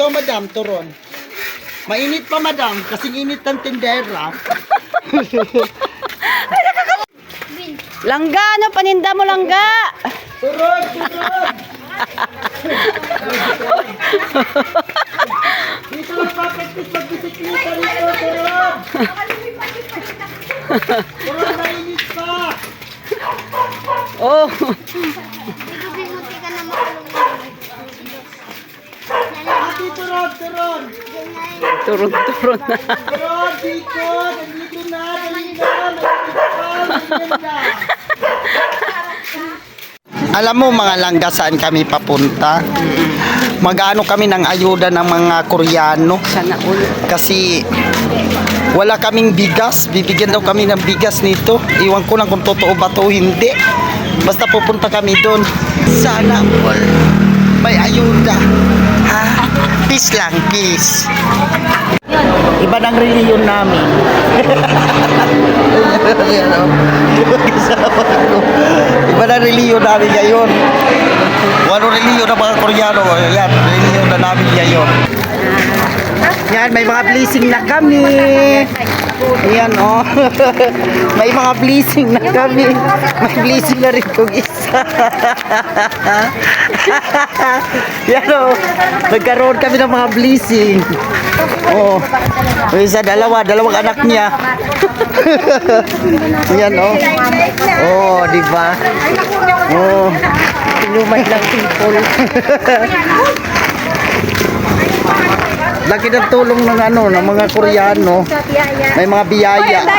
Ito, madam, turon. Mainit pa, madam. Kasing init ng tindera. Langga, ano? Paninda mo, langga. Turon, turon. Dito lang papagtis magbisikleta rito, turon. Turon, mainit pa. Oh. Ate, turon, turon. Turun-turun na. Turon, dito. Nandito na. Dali na. Mainit pa. Alam mo mga langga saan kami papunta? Mag-ano kami ng ayuda ng mga Koreano. Sana ulo. Kasi wala kaming bigas. Bibigyan daw kami ng bigas nito. Iwan ko lang kung totoo ba to o hindi. Basta pupunta kami doon. Sana all may ayuda. Ha? Peace lang, peace. Iba ng reliyon namin. Iba ng reliyon namin ngayon. Walo reliyon ng mga Koreano. Yan, reliyon na namin ngayon. Yan, may mga blessing na kami. Ayan, oh. May mga blessing na kami. May blessing na rin kong isa. Yan, oh. Nagkaroon kami ng mga blessing. Oh. May isa, dalawang anak niya. Yan, oh. Oh, di ba? Oh. Pinumay ng people. Lagi ng tulong ng ano, ng mga Koreano. May mga biyaya.